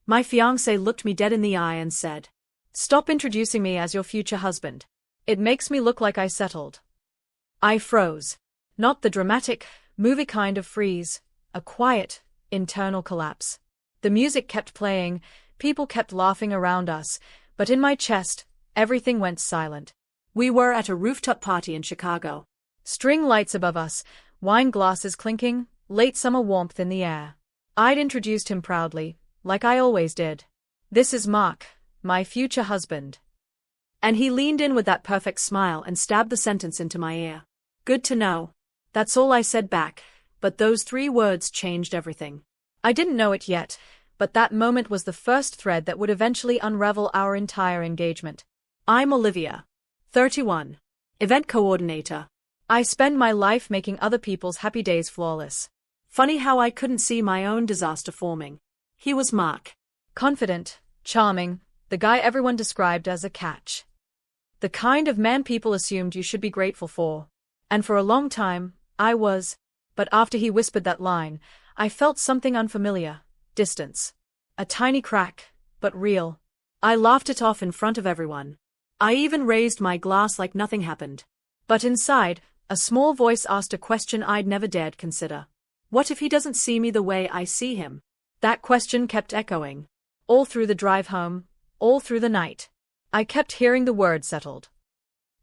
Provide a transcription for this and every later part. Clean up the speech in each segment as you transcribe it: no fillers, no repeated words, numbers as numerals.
My fiancé looked me dead in the eye and said, "Stop introducing me as your future husband. It makes me look like I settled." I froze. Not the dramatic, movie kind of freeze, a quiet, internal collapse. The music kept playing, people kept laughing around us, but in my chest, everything went silent. We were at a rooftop party in Chicago. String lights above us, wine glasses clinking, late summer warmth in the air. I'd introduced him proudly, like I always did. "This is Mark, my future husband." And he leaned in with that perfect smile and stabbed the sentence into my ear. "Good to know." That's all I said back, but those 3 words changed everything. I didn't know it yet, but that moment was the first thread that would eventually unravel our entire engagement. I'm Olivia, 31, event coordinator. I spend my life making other people's happy days flawless. Funny how I couldn't see my own disaster forming. He was Mark. Confident, charming, the guy everyone described as a catch. The kind of man people assumed you should be grateful for. And for a long time, I was. But after he whispered that line, I felt something unfamiliar. Distance. A tiny crack, but real. I laughed it off in front of everyone. I even raised my glass like nothing happened. But inside, a small voice asked a question I'd never dared consider. What if he doesn't see me the way I see him? That question kept echoing. All through the drive home, all through the night. I kept hearing the word settled.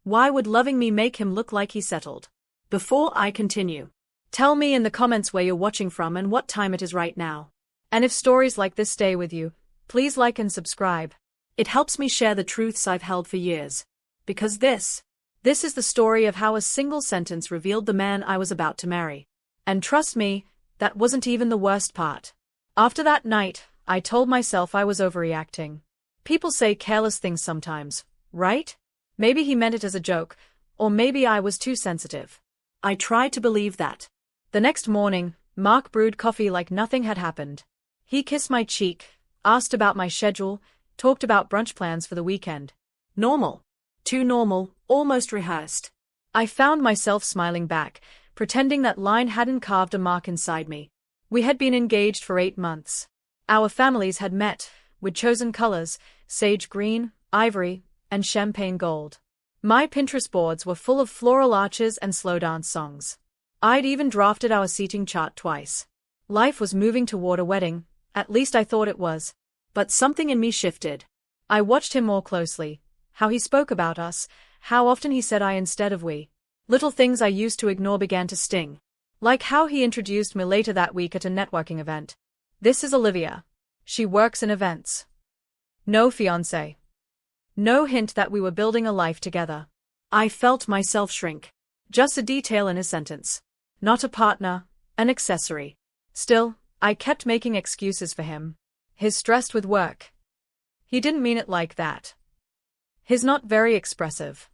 Why would loving me make him look like he settled? Before I continue, tell me in the comments where you're watching from and what time it is right now. And if stories like this stay with you, please like and subscribe. It helps me share the truths I've held for years. Because this is the story of how a single sentence revealed the man I was about to marry. And trust me, that wasn't even the worst part. After that night, I told myself I was overreacting. People say careless things sometimes, right? Maybe he meant it as a joke, or maybe I was too sensitive. I tried to believe that. The next morning, Mark brewed coffee like nothing had happened. He kissed my cheek, asked about my schedule, talked about brunch plans for the weekend. Normal. Too normal, almost rehearsed. I found myself smiling back, pretending that line hadn't carved a mark inside me. We had been engaged for 8 months. Our families had met, with chosen colors, sage green, ivory, and champagne gold. My Pinterest boards were full of floral arches and slow dance songs. I'd even drafted our seating chart twice. Life was moving toward a wedding, at least I thought it was. But something in me shifted. I watched him more closely, how he spoke about us, how often he said I instead of we. Little things I used to ignore began to sting. Like how he introduced me later that week at a networking event. "This is Olivia. She works in events." No fiancé. No hint that we were building a life together. I felt myself shrink. Just a detail in his sentence. Not a partner, an accessory. Still, I kept making excuses for him. He's stressed with work. He didn't mean it like that. He's not very expressive.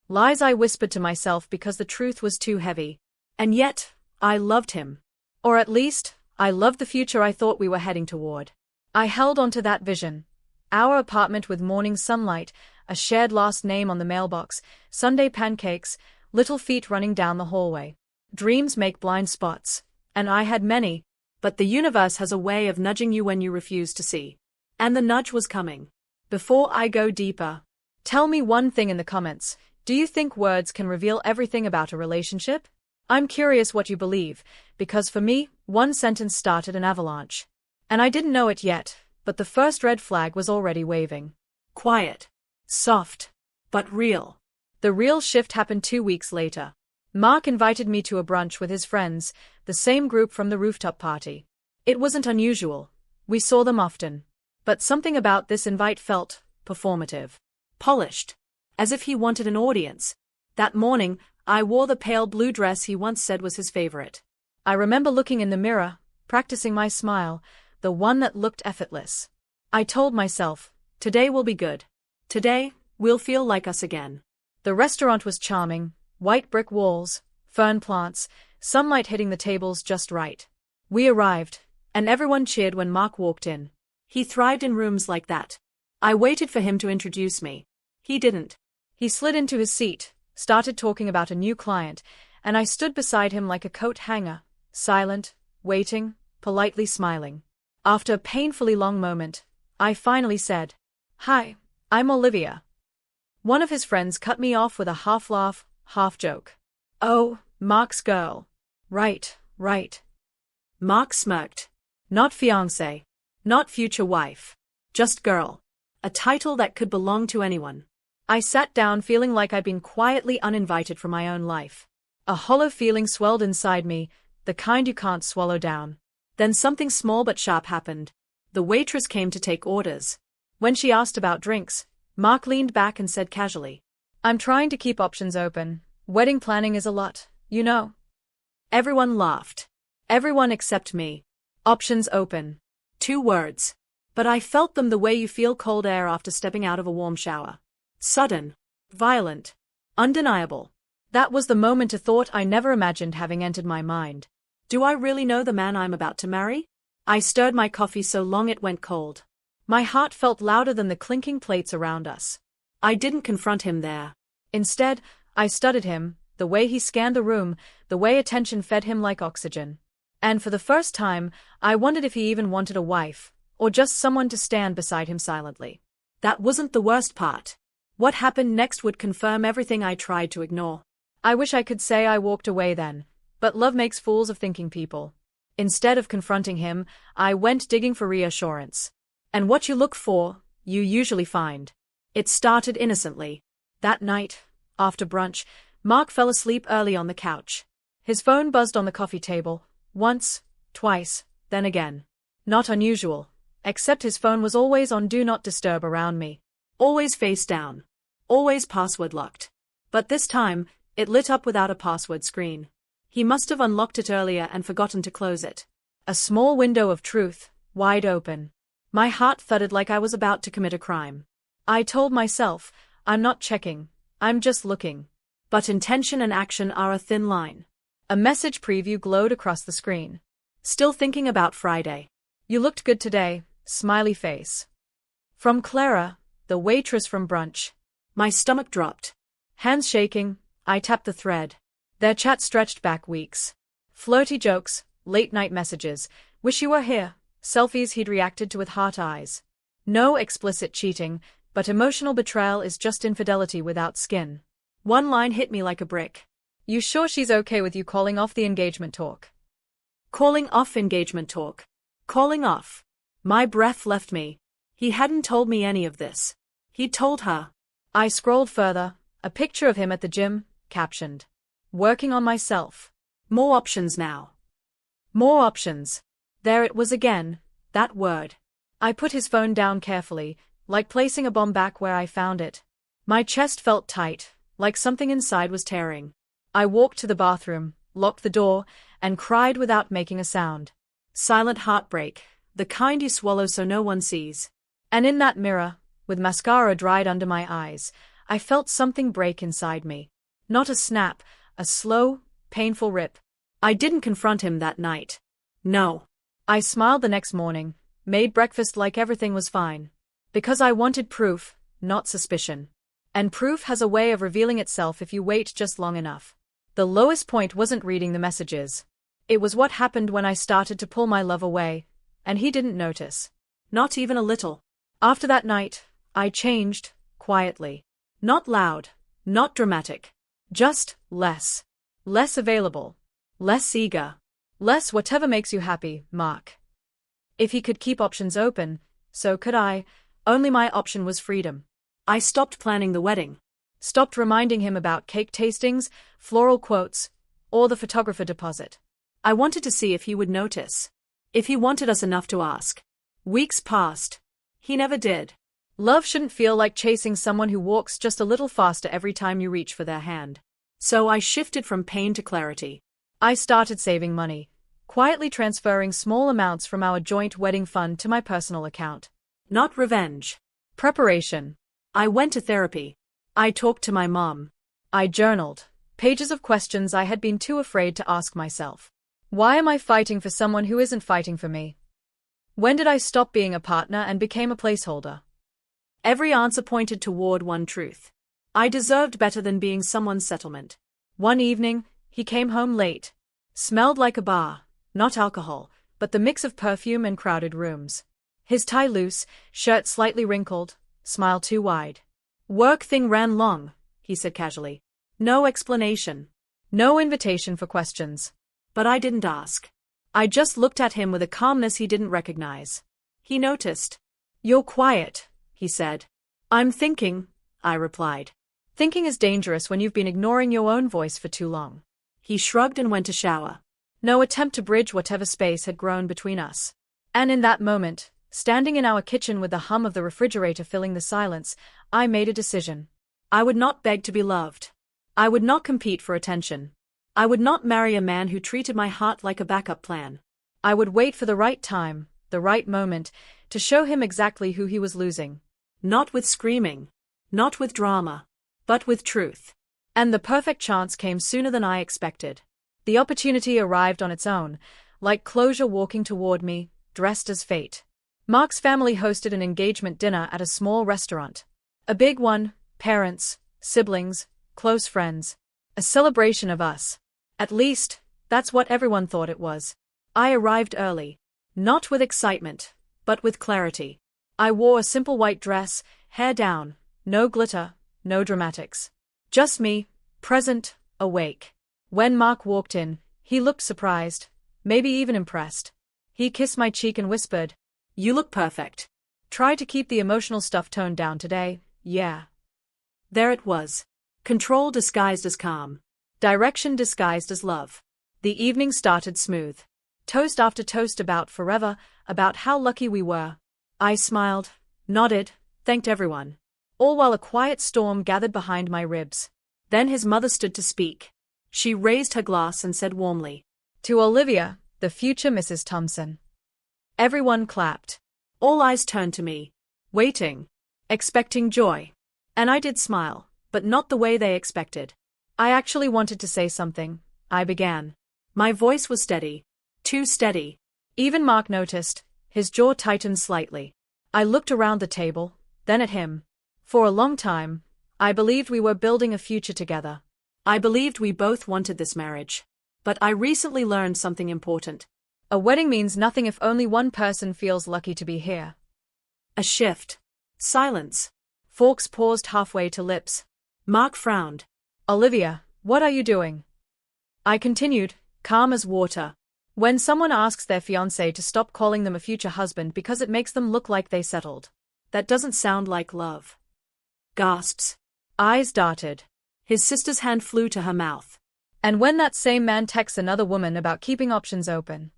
Lies I whispered to myself because the truth was too heavy. And yet, I loved him. Or at least, I loved the future I thought we were heading toward. I held on to that vision. Our apartment with morning sunlight, a shared last name on the mailbox, Sunday pancakes, little feet running down the hallway. Dreams make blind spots. And I had many. But the universe has a way of nudging you when you refuse to see. And the nudge was coming. Before I go deeper, tell me one thing in the comments. Do you think words can reveal everything about a relationship? I'm curious what you believe, because for me, one sentence started an avalanche. And I didn't know it yet, but the first red flag was already waving. Quiet. Soft. But real. The real shift happened 2 weeks later. Mark invited me to a brunch with his friends, the same group from the rooftop party. It wasn't unusual. We saw them often. But something about this invite felt performative. Polished. As if he wanted an audience. That morning, I wore the pale blue dress he once said was his favorite. I remember looking in the mirror, practicing my smile, the one that looked effortless. I told myself, today will be good. Today, we'll feel like us again. The restaurant was charming, white brick walls, fern plants, sunlight hitting the tables just right. We arrived, and everyone cheered when Mark walked in. He thrived in rooms like that. I waited for him to introduce me. He didn't. He slid into his seat, started talking about a new client, and I stood beside him like a coat hanger, silent, waiting, politely smiling. After a painfully long moment, I finally said, "Hi, I'm Olivia." One of his friends cut me off with a half laugh, half joke. "Oh, Mark's girl. Right, right." Mark smirked. "Not fiancé. Not future wife. Just girl. A title that could belong to anyone." I sat down feeling like I'd been quietly uninvited from my own life. A hollow feeling swelled inside me, the kind you can't swallow down. Then something small but sharp happened. The waitress came to take orders. When she asked about drinks, Mark leaned back and said casually, "I'm trying to keep options open. Wedding planning is a lot, you know." Everyone laughed. Everyone except me. Options open. 2 words. But I felt them the way you feel cold air after stepping out of a warm shower. Sudden. Violent. Undeniable. That was the moment a thought I never imagined having entered my mind. Do I really know the man I'm about to marry? I stirred my coffee so long it went cold. My heart felt louder than the clinking plates around us. I didn't confront him there. Instead, I studied him, the way he scanned the room, the way attention fed him like oxygen. And for the first time, I wondered if he even wanted a wife, or just someone to stand beside him silently. That wasn't the worst part. What happened next would confirm everything I tried to ignore. I wish I could say I walked away then, but love makes fools of thinking people. Instead of confronting him, I went digging for reassurance. And what you look for, you usually find. It started innocently. That night, after brunch, Mark fell asleep early on the couch. His phone buzzed on the coffee table, once, twice, then again. Not unusual, except his phone was always on Do Not Disturb around me. Always face down. Always password locked. But this time, it lit up without a password screen. He must have unlocked it earlier and forgotten to close it. A small window of truth, wide open. My heart thudded like I was about to commit a crime. I told myself, I'm not checking, I'm just looking. But intention and action are a thin line. A message preview glowed across the screen. Still thinking about Friday. You looked good today, smiley face. From Clara, the waitress from brunch. My stomach dropped. Hands shaking, I tapped the thread. Their chat stretched back weeks. Flirty jokes, late-night messages, wish you were here, selfies he'd reacted to with heart eyes. No explicit cheating, but emotional betrayal is just infidelity without skin. One line hit me like a brick. You sure she's okay with you calling off the engagement talk? Calling off engagement talk. Calling off. My breath left me. He hadn't told me any of this. He'd told her. I scrolled further, a picture of him at the gym, captioned. Working on myself. More options now. More options. There it was again, that word. I put his phone down carefully, like placing a bomb back where I found it. My chest felt tight, like something inside was tearing. I walked to the bathroom, locked the door, and cried without making a sound. Silent heartbreak, the kind you swallow so no one sees. And in that mirror, with mascara dried under my eyes, I felt something break inside me. Not a snap, a slow, painful rip. I didn't confront him that night. No. I smiled the next morning, made breakfast like everything was fine. Because I wanted proof, not suspicion. And proof has a way of revealing itself if you wait just long enough. The lowest point wasn't reading the messages. It was what happened when I started to pull my love away, and he didn't notice. Not even a little. After that night, I changed, quietly. Not loud, not dramatic. Just less. Less available. Less eager. Less whatever makes you happy, Mark. If he could keep options open, so could I, only my option was freedom. I stopped planning the wedding. Stopped reminding him about cake tastings, floral quotes, or the photographer deposit. I wanted to see if he would notice. If he wanted us enough to ask. Weeks passed. He never did. Love shouldn't feel like chasing someone who walks just a little faster every time you reach for their hand. So I shifted from pain to clarity. I started saving money, quietly transferring small amounts from our joint wedding fund to my personal account. Not revenge. Preparation. I went to therapy. I talked to my mom. I journaled, pages of questions I had been too afraid to ask myself. Why am I fighting for someone who isn't fighting for me? When did I stop being a partner and became a placeholder? Every answer pointed toward one truth. I deserved better than being someone's settlement. One evening, he came home late. Smelled like a bar, not alcohol, but the mix of perfume and crowded rooms. His tie loose, shirt slightly wrinkled, smile too wide. Work thing ran long, he said casually. No explanation. No invitation for questions. But I didn't ask. I just looked at him with a calmness he didn't recognize. He noticed. You're quiet, he said. I'm thinking, I replied. Thinking is dangerous when you've been ignoring your own voice for too long. He shrugged and went to shower. No attempt to bridge whatever space had grown between us. And in that moment, standing in our kitchen with the hum of the refrigerator filling the silence, I made a decision. I would not beg to be loved. I would not compete for attention. I would not marry a man who treated my heart like a backup plan. I would wait for the right time, the right moment, to show him exactly who he was losing. Not with screaming. Not with drama. But with truth. And the perfect chance came sooner than I expected. The opportunity arrived on its own, like closure walking toward me, dressed as fate. Mark's family hosted an engagement dinner at a small restaurant. A big one, parents, siblings, close friends. A celebration of us. At least, that's what everyone thought it was. I arrived early. Not with excitement, but with clarity. I wore a simple white dress, hair down, no glitter, no dramatics. Just me, present, awake. When Mark walked in, he looked surprised, maybe even impressed. He kissed my cheek and whispered, "You look perfect. Try to keep the emotional stuff toned down today, yeah." There it was. Control disguised as calm. Direction disguised as love. The evening started smooth. Toast after toast about forever, about how lucky we were. I smiled, nodded, thanked everyone. All while a quiet storm gathered behind my ribs. Then his mother stood to speak. She raised her glass and said warmly, "To Olivia, the future Mrs. Thompson." Everyone clapped. All eyes turned to me. Waiting. Expecting joy. And I did smile, but not the way they expected. I actually wanted to say something, I began. My voice was steady. Too steady. Even Mark noticed, his jaw tightened slightly. I looked around the table, then at him. For a long time, I believed we were building a future together. I believed we both wanted this marriage. But I recently learned something important. A wedding means nothing if only one person feels lucky to be here. A shift. Silence. Forks paused halfway to lips. Mark frowned. "Olivia, what are you doing?" I continued, calm as water. When someone asks their fiancé to stop calling them a future husband because it makes them look like they settled. That doesn't sound like love. Gasps. Eyes darted. His sister's hand flew to her mouth. And when that same man texts another woman about keeping options open.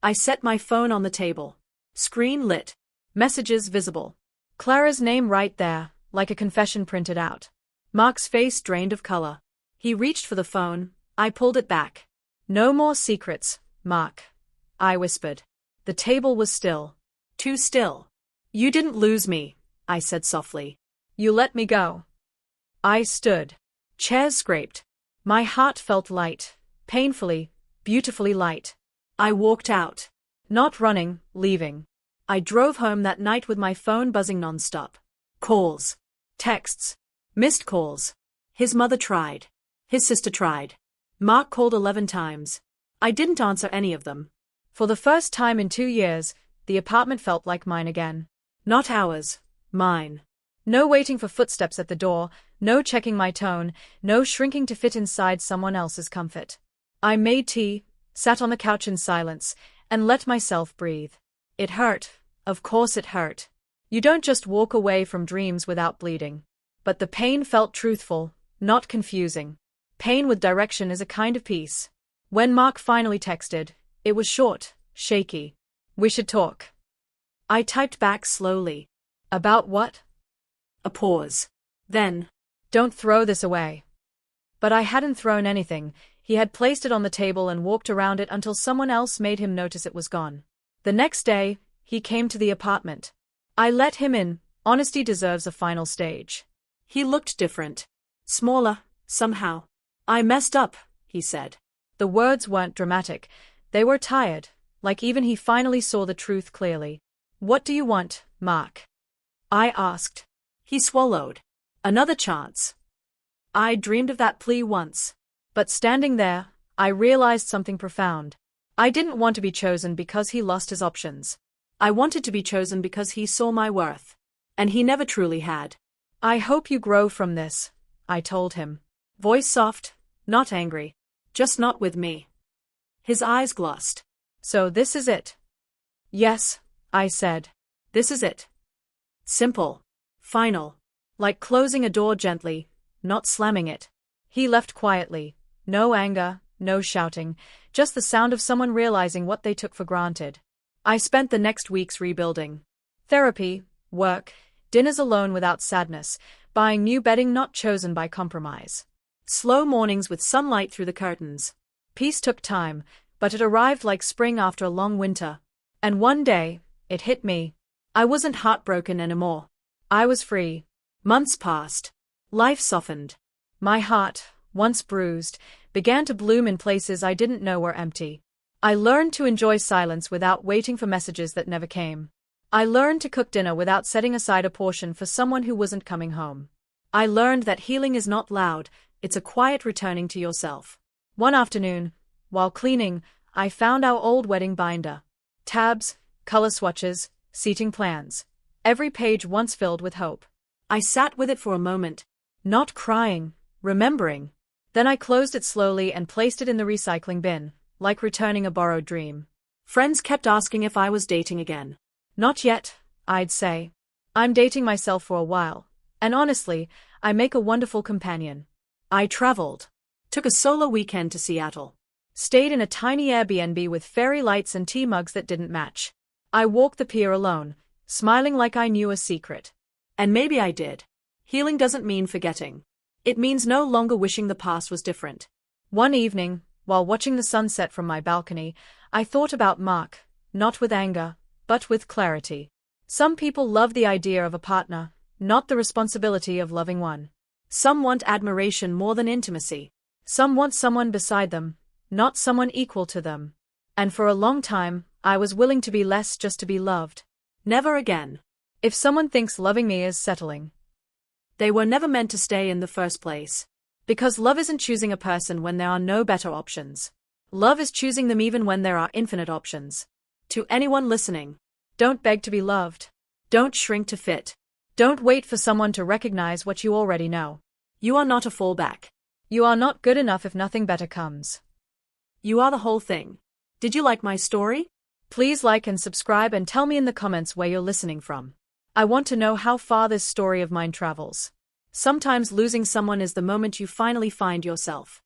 I set my phone on the table. Screen lit. Messages visible. Clara's name right there, like a confession printed out. Mark's face drained of color. He reached for the phone. I pulled it back. "No more secrets, Mark," I whispered. The table was still. Too still. "You didn't lose me," I said softly. "You let me go." I stood. Chairs scraped. My heart felt light, painfully, beautifully light. I walked out. Not running, leaving. I drove home that night with my phone buzzing nonstop. Calls. Texts. Missed calls. His mother tried. His sister tried. Mark called 11 times. I didn't answer any of them. For the first time in 2 years, the apartment felt like mine again. Not ours. Mine. No waiting for footsteps at the door, no checking my tone, no shrinking to fit inside someone else's comfort. I made tea, sat on the couch in silence, and let myself breathe. It hurt. Of course it hurt. You don't just walk away from dreams without bleeding. But the pain felt truthful, not confusing. Pain with direction is a kind of peace. When Mark finally texted, it was short, shaky. "We should talk." I typed back slowly. "About what?" A pause. Then, "Don't throw this away." But I hadn't thrown anything. He had placed it on the table and walked around it until someone else made him notice it was gone. The next day, he came to the apartment. I let him in. Honesty deserves a final stage. He looked different. Smaller, somehow. "I messed up," he said. The words weren't dramatic. They were tired, like even he finally saw the truth clearly. "What do you want, Mark?" I asked. He swallowed. "Another chance." I dreamed of that plea once. But standing there, I realized something profound. I didn't want to be chosen because he lost his options. I wanted to be chosen because he saw my worth. And he never truly had. I hope you grow from this, I told him. Voice soft, not angry. Just not with me. His eyes glossed. So this is it? Yes, I said. This is it. Simple. Final. Like closing a door gently, not slamming it. He left quietly. No anger, no shouting, just the sound of someone realizing what they took for granted. I spent the next weeks rebuilding. Therapy, work, dinners alone without sadness, buying new bedding not chosen by compromise. Slow mornings with sunlight through the curtains. Peace took time, but it arrived like spring after a long winter. And one day, it hit me. I wasn't heartbroken anymore. I was free. Months passed. Life softened. My heart, once bruised, began to bloom in places I didn't know were empty. I learned to enjoy silence without waiting for messages that never came. I learned to cook dinner without setting aside a portion for someone who wasn't coming home. I learned that healing is not loud, it's a quiet returning to yourself. One afternoon, while cleaning, I found our old wedding binder. Tabs, color swatches, seating plans. Every page once filled with hope. I sat with it for a moment, not crying, remembering. Then I closed it slowly and placed it in the recycling bin, like returning a borrowed dream. Friends kept asking if I was dating again. Not yet, I'd say. I'm dating myself for a while. And honestly, I make a wonderful companion. I traveled. Took a solo weekend to Seattle. Stayed in a tiny Airbnb with fairy lights and tea mugs that didn't match. I walked the pier alone, smiling like I knew a secret. And maybe I did. Healing doesn't mean forgetting. It means no longer wishing the past was different. One evening, while watching the sunset from my balcony, I thought about Mark, not with anger, but with clarity. Some people love the idea of a partner, not the responsibility of loving one. Some want admiration more than intimacy. Some want someone beside them, not someone equal to them. And for a long time, I was willing to be less just to be loved. Never again. If someone thinks loving me is settling, they were never meant to stay in the first place. Because love isn't choosing a person when there are no better options. Love is choosing them even when there are infinite options. To anyone listening, don't beg to be loved. Don't shrink to fit. Don't wait for someone to recognize what you already know. You are not a fallback. You are not good enough if nothing better comes. You are the whole thing. Did you like my story? Please like and subscribe and tell me in the comments where you're listening from. I want to know how far this story of mine travels. Sometimes losing someone is the moment you finally find yourself.